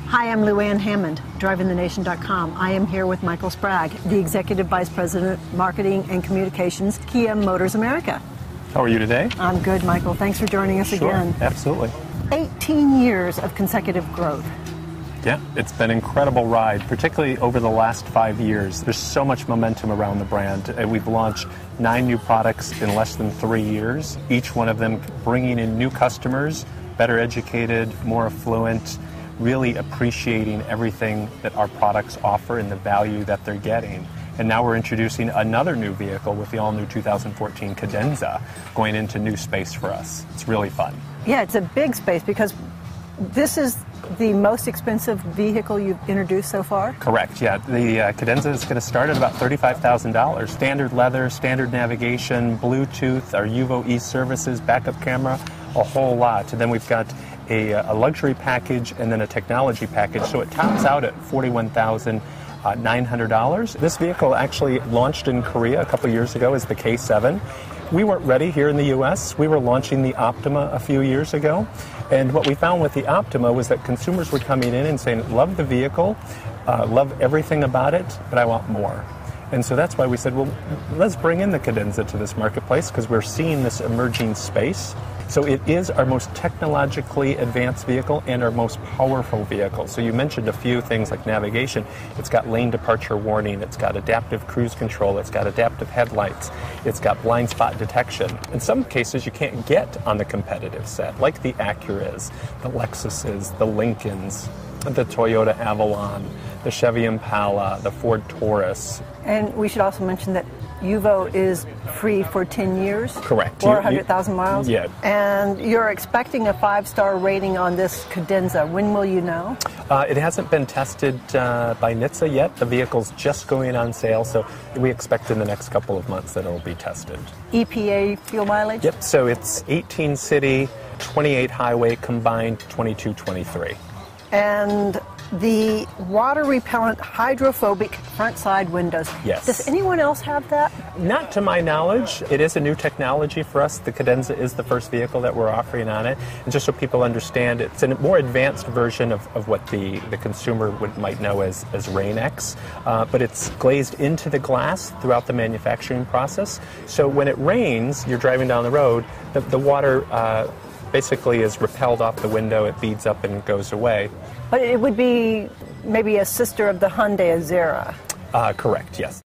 Hi, I'm Lou Ann Hammond, DrivingTheNation.com. I am here with Michael Sprague, the Executive Vice President, Marketing and Communications, Kia Motors America. How are you today? I'm good, Michael. Thanks for joining us again. Sure, absolutely. 18 years of consecutive growth. Yeah, it's been an incredible ride, particularly over the last 5 years. There's so much momentum around the brand. We've launched 9 new products in less than 3 years, each one of them bringing in new customers, better educated, more affluent, really appreciating everything that our products offer and the value that they're getting. And now we're introducing another new vehicle with the all-new 2014 Cadenza going into new space for us. It's really fun. Yeah, it's a big space because this is the most expensive vehicle you've introduced so far? Correct, yeah. The Cadenza is going to start at about $35,000. Standard leather, standard navigation, Bluetooth, our Yuvo e-services, backup camera, a whole lot. And then we've got a luxury package and then a technology package. So it tops out at $41,900. This vehicle actually launched in Korea a couple years ago as the K7. We weren't ready here in the U.S. We were launching the Optima a few years ago. And what we found with the Optima was that consumers were coming in and saying, love the vehicle, love everything about it, but I want more. And so that's why we said, well, let's bring in the Cadenza to this marketplace because we're seeing this emerging space. So it is our most technologically advanced vehicle and our most powerful vehicle. So you mentioned a few things like navigation. It's got lane departure warning. It's got adaptive cruise control. It's got adaptive headlights. It's got blind spot detection. In some cases, you can't get on the competitive set, like the Acuras, the Lexuses, the Lincolns, the Toyota Avalon, the Chevy Impala, the Ford Taurus. And we should also mention that Yuvo is free for 10 years? Correct. Or 100,000 miles? Yeah. And you're expecting a 5-star rating on this Cadenza. When will you know? It hasn't been tested by NHTSA yet. The vehicle's just going on sale, so we expect in the next couple of months that it'll be tested. EPA fuel mileage? Yep, so it's 18 city, 28 highway, combined 22, 23. And the water-repellent hydrophobic front-side windows. Yes. Does anyone else have that? Not to my knowledge. It is a new technology for us. The Cadenza is the first vehicle that we're offering on it. And just so people understand, it's a more advanced version of what the consumer might know as Rain-X. But it's glazed into the glass throughout the manufacturing process. So when it rains, you're driving down the road, the water basically is repelled off the window, it beads up and goes away. But it would be maybe a sister of the Hyundai Azera. Correct, yes.